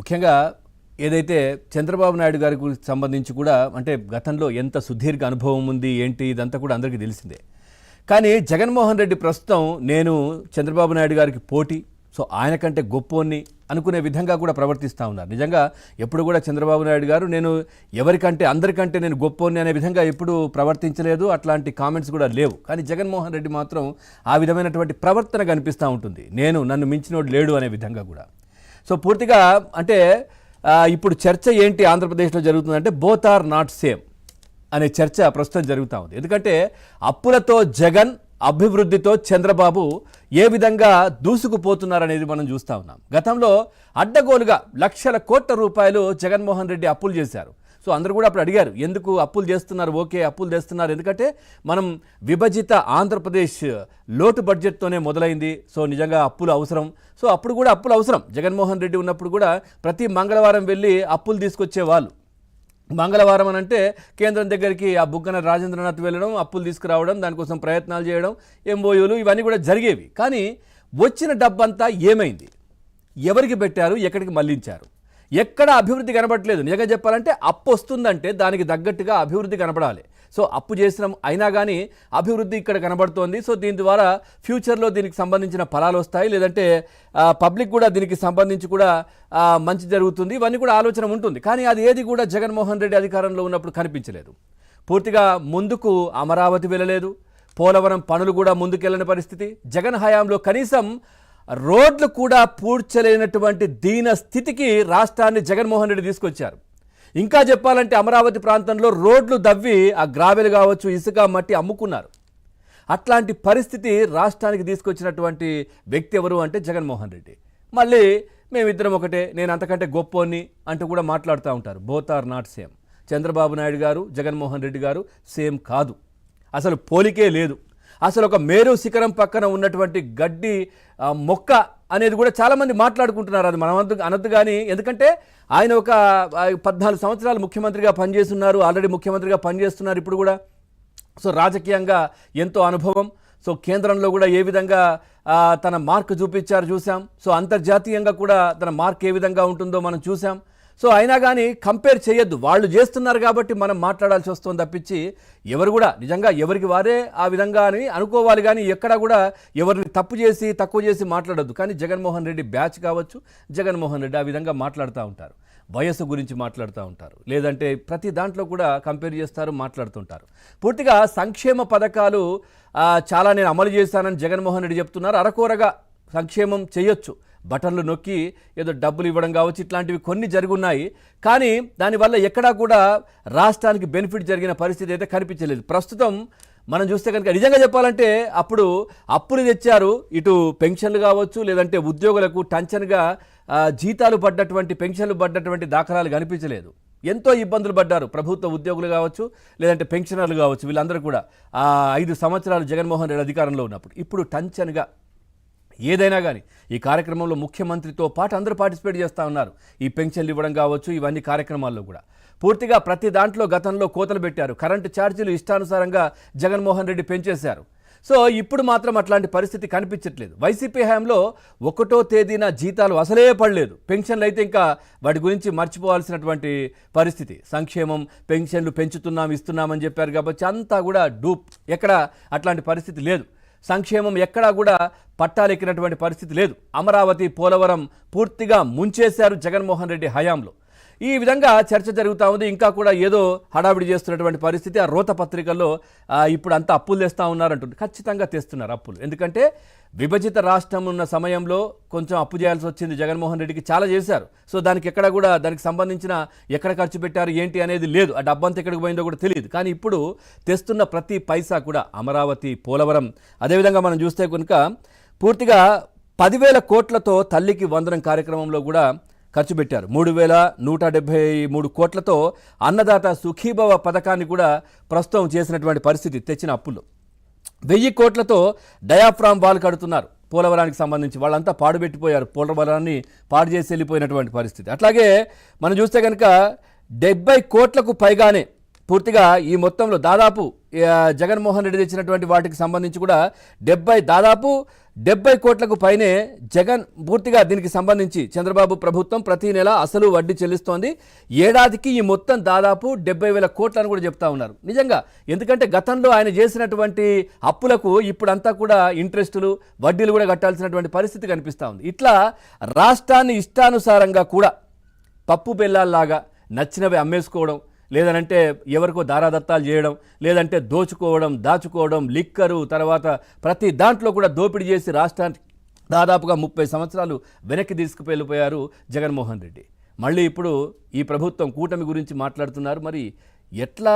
ముఖ్యంగా ఏదైతే చంద్రబాబు నాయుడు గారికి సంబంధించి కూడా అంటే గతంలో ఎంత సుదీర్ఘ అనుభవం ఉంది ఏంటి ఇదంతా కూడా అందరికీ తెలిసిందే. కానీ జగన్మోహన్ రెడ్డి ప్రస్తుతం నేను చంద్రబాబు నాయుడు గారికి పోటీ, సో ఆయన కంటే గొప్పోన్ని అనుకునే విధంగా కూడా ప్రవర్తిస్తూ ఉన్నారు. నిజంగా ఎప్పుడు కూడా చంద్రబాబు నాయుడు గారు నేను ఎవరికంటే అందరికంటే నేను గొప్పోన్ని అనే విధంగా ఎప్పుడు ప్రవర్తించలేదు, అట్లాంటి కామెంట్స్ కూడా లేవు. కానీ జగన్మోహన్ రెడ్డి మాత్రం ఆ విధమైనటువంటి ప్రవర్తన కనిపిస్తూ ఉంటుంది, నన్ను మించినోడు లేడు అనే విధంగా కూడా. సో పూర్తిగా అంటే ఇప్పుడు చర్చ ఏంటి ఆంధ్రప్రదేశ్లో జరుగుతుందంటే బోత్ ఆర్ నాట్ సేమ్ అనే చర్చ ప్రస్తుతం జరుగుతూ ఉంది. ఎందుకంటే అప్పులతో జగన్, అభివృద్ధితో చంద్రబాబు ఏ విధంగా దూసుకుపోతున్నారనేది మనం చూస్తూ ఉన్నాం. గతంలో అడ్డగోలుగా లక్షల కోట్ల రూపాయలు జగన్మోహన్ రెడ్డి అప్పులు చేశారు. సో అందరూ కూడా అప్పుడు అడిగారు, ఎందుకు అప్పులు చేస్తున్నారు? ఓకే, అప్పులు చేస్తున్నారు, ఎందుకంటే మనం విభజిత ఆంధ్రప్రదేశ్ లోటు బడ్జెట్తోనే మొదలైంది. సో నిజంగా అప్పులు అవసరం. సో అప్పుడు కూడా అప్పులు అవసరం. జగన్మోహన్ రెడ్డి ఉన్నప్పుడు కూడా ప్రతి మంగళవారం వెళ్ళి అప్పులు తీసుకొచ్చేవాళ్ళు. మంగళవారం అని అంటే కేంద్రం దగ్గరికి ఆ బుగ్గన రాజేంద్రనాథ్ వెళ్ళడం, అప్పులు తీసుకురావడం, దానికోసం ప్రయత్నాలు చేయడం, ఎంఓయూలు ఇవన్నీ కూడా జరిగేవి. కానీ వచ్చిన డబ్బంతా ఏమైంది? ఎవరికి పెట్టారు? ఎక్కడికి మళ్లించారు? ఎక్కడ అభివృద్ధి కనబడట్లేదు. నిజంగా చెప్పాలంటే అప్పు వస్తుందంటే దానికి తగ్గట్టుగా అభివృద్ధి కనబడాలి. సో అప్పు చేసిన అయినా కానీ అభివృద్ధి ఇక్కడ కనబడుతోంది. సో దీని ద్వారా ఫ్యూచర్లో దీనికి సంబంధించిన ఫలాలు వస్తాయి, లేదంటే పబ్లిక్ కూడా దీనికి సంబంధించి కూడా మంచి జరుగుతుంది, ఇవన్నీ కూడా ఆలోచన ఉంటుంది. కానీ అది ఏది కూడా జగన్మోహన్ రెడ్డి అధికారంలో ఉన్నప్పుడు కనిపించలేదు. పూర్తిగా ముందుకు అమరావతి వెళ్ళలేదు, పోలవరం పనులు కూడా ముందుకెళ్ళని పరిస్థితి. జగన్ హయాంలో కనీసం రోడ్లు కూడా పూడ్చలేనటువంటి దీన స్థితికి రాష్ట్రాన్ని జగన్మోహన్ రెడ్డి తీసుకొచ్చారు. ఇంకా చెప్పాలంటే అమరావతి ప్రాంతంలో రోడ్లు దవ్వి ఆ గ్రావెల్ కావచ్చు, ఇసుక, మట్టి అమ్ముకున్నారు. అట్లాంటి పరిస్థితి రాష్ట్రానికి తీసుకొచ్చినటువంటి వ్యక్తి ఎవరు అంటే జగన్మోహన్ రెడ్డి. మళ్ళీ మేమిద్దరం ఒకటే, నేను అంతకంటే గొప్పోని అంటూ కూడా మాట్లాడుతూ ఉంటారు. Both are not same. Chandrababu Naidu garu, Jaganmohan Reddy గారు సేమ్ కాదు, అసలు పోలికే లేదు. అసలు ఒక మేరు శిఖరం పక్కన ఉన్నటువంటి గడ్డి మొక్క అనేది కూడా చాలామంది మాట్లాడుకుంటున్నారు. అది మనం అనద్దు కానీ, ఎందుకంటే ఆయన ఒక 14 సంవత్సరాలు ముఖ్యమంత్రిగా పనిచేస్తున్నారు, ఆల్రెడీ ముఖ్యమంత్రిగా పనిచేస్తున్నారు ఇప్పుడు కూడా. సో రాజకీయంగా ఎంతో అనుభవం. సో కేంద్రంలో కూడా ఏ విధంగా తన మార్క్ చూసాం. సో అంతర్జాతీయంగా కూడా తన మార్క్ ఏ విధంగా ఉంటుందో మనం చూసాం. సో అయినా కానీ కంపేర్ చేయొద్దు. వాళ్ళు చేస్తున్నారు కాబట్టి మనం మాట్లాడాల్సి వస్తుంది తప్పించి ఎవరు కూడా నిజంగా ఎవరికి వారే ఆ విధంగా అని అనుకోవాలి. కానీ ఎక్కడా కూడా ఎవరిని తక్కువ చేసి మాట్లాడొద్దు. కానీ జగన్మోహన్ రెడ్డి బ్యాచ్ కావచ్చు, జగన్మోహన్ రెడ్డి ఆ విధంగా మాట్లాడుతూ ఉంటారు. వయస్సు గురించి మాట్లాడుతూ ఉంటారు, లేదంటే ప్రతి దాంట్లో కూడా కంపేర్ చేస్తారు, మాట్లాడుతుంటారు. పూర్తిగా సంక్షేమ పథకాలు చాలా నేను అమలు చేశానని జగన్మోహన్ రెడ్డి చెప్తున్నారు. అరకొరగా సంక్షేమం చేయొచ్చు, బటన్లు నొక్కి ఏదో డబ్బులు ఇవ్వడం కావచ్చు, ఇట్లాంటివి కొన్ని జరుగున్నాయి. కానీ దానివల్ల ఎక్కడా కూడా రాష్ట్రానికి బెనిఫిట్ జరిగిన పరిస్థితి అయితే కనిపించలేదు. ప్రస్తుతం మనం చూస్తే కనుక నిజంగా చెప్పాలంటే అప్పుడు అప్పులు తెచ్చారు, ఇటు పెన్షన్లు కావచ్చు, లేదంటే ఉద్యోగులకు టంచన్గా జీతాలు పడ్డటువంటి, పెన్షన్లు పడ్డటువంటి దాఖలాలు కనిపించలేదు. ఎంతో ఇబ్బందులు పడ్డారు ప్రభుత్వ ఉద్యోగులు కావచ్చు, లేదంటే పెన్షనర్లు కావచ్చు. వీళ్ళందరూ కూడా 5 సంవత్సరాలు జగన్మోహన్ రెడ్డి అధికారంలో ఉన్నప్పుడు. ఇప్పుడు టంచన్గా ఏదైనా కానీ ఈ కార్యక్రమంలో ముఖ్యమంత్రితో పాటు అందరూ పార్టిసిపేట్ చేస్తూ ఉన్నారు. ఈ పెన్షన్లు ఇవ్వడం కావచ్చు, ఇవన్నీ కార్యక్రమాల్లో కూడా పూర్తిగా ప్రతి దాంట్లో గతంలో కోతలు పెట్టారు. కరెంటు ఛార్జీలు ఇష్టానుసారంగా జగన్మోహన్ రెడ్డి పెంచేశారు. సో ఇప్పుడు మాత్రం అట్లాంటి పరిస్థితి కనిపించట్లేదు. వైసీపీ హయాంలో 1వ తేదీన జీతాలు అసలే పడలేదు. పెన్షన్లు అయితే ఇంకా వాటి గురించి మర్చిపోవాల్సినటువంటి పరిస్థితి. సంక్షేమం పెన్షన్లు పెంచుతున్నాం, ఇస్తున్నామని చెప్పారు కాబట్టి అంతా కూడా డూప్. ఎక్కడ అట్లాంటి పరిస్థితి లేదు. సంక్షేమం ఎక్కడా కూడా పట్టాలెక్కినటువంటి పరిస్థితి లేదు. అమరావతి, పోలవరం పూర్తిగా ముంచేశారు జగన్మోహన్ రెడ్డి హయాంలో. ఈ విధంగా చర్చ జరుగుతూ ఉంది. ఇంకా కూడా ఏదో హడావిడి చేస్తున్నటువంటి పరిస్థితి. ఆ రోత పత్రికల్లో ఇప్పుడు అంతా అప్పులు తెస్తూ ఉన్నారంటుంది. ఖచ్చితంగా తెస్తున్నారు అప్పులు. ఎందుకంటే విభజిత రాష్ట్రం ఉన్న సమయంలో కొంచెం అప్పు చేయాల్సి వచ్చింది. జగన్మోహన్ రెడ్డికి చాలా చేశారు. సో దానికి ఎక్కడ కూడా దానికి సంబంధించిన ఎక్కడ ఖర్చు పెట్టారు ఏంటి అనేది లేదు. ఆ డబ్బంతా ఎక్కడికి పోయిందో కూడా తెలియదు. కానీ ఇప్పుడు తెస్తున్న ప్రతి పైసా కూడా అమరావతి, పోలవరం, అదేవిధంగా మనం చూస్తే కనుక పూర్తిగా 10,000 కోట్లతో తల్లికి వందనం కార్యక్రమంలో కూడా ఖర్చు పెట్టారు. 3,173 కోట్లతో అన్నదాత సుఖీభవ పథకాన్ని కూడా ప్రస్తుతం చేసినటువంటి పరిస్థితి. తెచ్చిన అప్పులు 1000 కోట్లతో డయాఫ్రామ్ వాల్ కడుతున్నారు పోలవరానికి సంబంధించి. వాళ్ళంతా పాడుపెట్టిపోయారు, పోలవరాన్ని పాడు చేసి వెళ్ళిపోయినటువంటి పరిస్థితి. అట్లాగే మనం చూస్తే కనుక 70 కోట్లకు పైగానే పూర్తిగా ఈ మొత్తంలో దాదాపు జగన్మోహన్ రెడ్డి తెచ్చినటువంటి వాటికి సంబంధించి కూడా దాదాపు 70 కోట్లకు పైనే జగన్ పూర్తిగా దీనికి సంబంధించి చంద్రబాబు ప్రభుత్వం ప్రతి నెల అసలు వడ్డీ చెల్లిస్తోంది. ఏడాదికి ఈ మొత్తం దాదాపు 70,000 కోట్లని కూడా చెప్తా ఉన్నారు. నిజంగా ఎందుకంటే గతంలో ఆయన చేసినటువంటి అప్పులకు ఇప్పుడంతా కూడా ఇంట్రెస్టులు వడ్డీలు కూడా కట్టాల్సినటువంటి పరిస్థితి కనిపిస్తూ ఉంది. ఇట్లా రాష్ట్రాన్ని ఇష్టానుసారంగా కూడా పప్పు బెల్లాల్లాగా నచ్చినవి అమ్మేసుకోవడం, లేదనంటే ఎవరికో దారాదత్తాలు చేయడం, లేదంటే దోచుకోవడం, దాచుకోవడం, లిక్కరు, తర్వాత ప్రతి దాంట్లో కూడా దోపిడీ చేసి రాష్ట్రాన్ని దాదాపుగా 30 సంవత్సరాలు వెనక్కి తీసుకువెళ్ళిపోయారు జగన్మోహన్ రెడ్డి. మళ్ళీ ఇప్పుడు ఈ ప్రభుత్వం కూటమి గురించి మాట్లాడుతున్నారు. మరి ఎట్లా